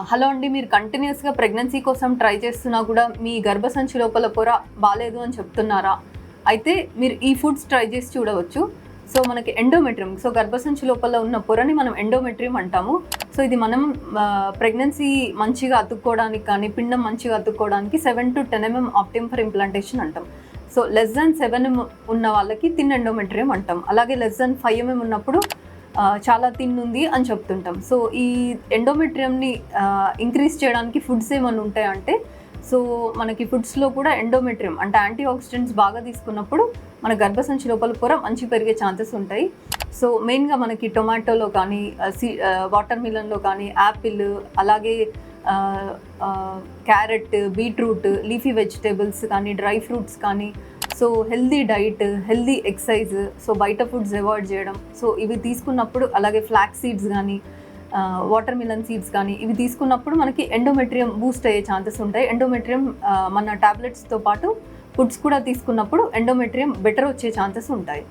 Hello అండి, మీరు కంటిన్యూస్గా ప్రెగ్నెన్సీ కోసం ట్రై చేస్తున్నా కూడా మీ గర్భసంచి లోపల పొర బాగాలేదు అని చెప్తున్నారా? అయితే మీరు ఈ ఫుడ్స్ ట్రై చేసి చూడవచ్చు. సో మనకి ఎండోమెట్రియం, సో గర్భసంచి లోపల ఉన్న పొరని మనం ఎండోమెట్రియం అంటాము. సో ఇది మనం ప్రెగ్నెన్సీ మంచిగా అతుక్కోవడానికి కానీ పిండం మంచిగా అతుక్కోవడానికి 7 to 10 mm ఆప్టిమ్ ఫర్ ఇంప్లాంటేషన్ అంటాం. సో లెస్ దాన్ 7 mm ఉన్న వాళ్ళకి థిన్ ఎండోమెట్రియం అంటాం. అలాగే లెస్ దాన్ 5 mm ఉన్నప్పుడు చాలా థిన్ ఉంది అని చెప్తుంటాం. సో ఈ ఎండోమెట్రియంని ఇంక్రీజ్ చేయడానికి ఫుడ్స్ ఏమైనా ఉంటాయంటే, సో మనకి ఫుడ్స్లో కూడా ఎండోమెట్రియం అంటే యాంటీ ఆక్సిడెంట్స్ బాగా తీసుకున్నప్పుడు మన గర్భసంచి లోపల పొర మంచి పెరిగే ఛాన్సెస్ ఉంటాయి. సో మెయిన్గా మనకి టొమాటోలో కానీ వాటర్ మిలన్లో కానీ యాపిల్, అలాగే క్యారెట్, బీట్రూట్, లీఫీ వెజిటేబుల్స్ కానీ డ్రై ఫ్రూట్స్ కానీ, so healthy diet, healthy exercise, so బయట ఫుడ్స్ అవాయిడ్ చేయడం, సో ఇవి తీసుకున్నప్పుడు అలాగే ఫ్లాక్స్ సీడ్స్ కానీ వాటర్ మిలన్ సీడ్స్ కానీ ఇవి తీసుకున్నప్పుడు మనకి ఎండోమెట్రియం బూస్ట్ అయ్యే ఛాన్సెస్ ఉంటాయి. ఎండోమెట్రియం మన టాబ్లెట్స్తో పాటు ఫుడ్స్ కూడా తీసుకున్నప్పుడు ఎండోమెట్రియం బెటర్ వచ్చే ఛాన్సెస్ ఉంటాయి.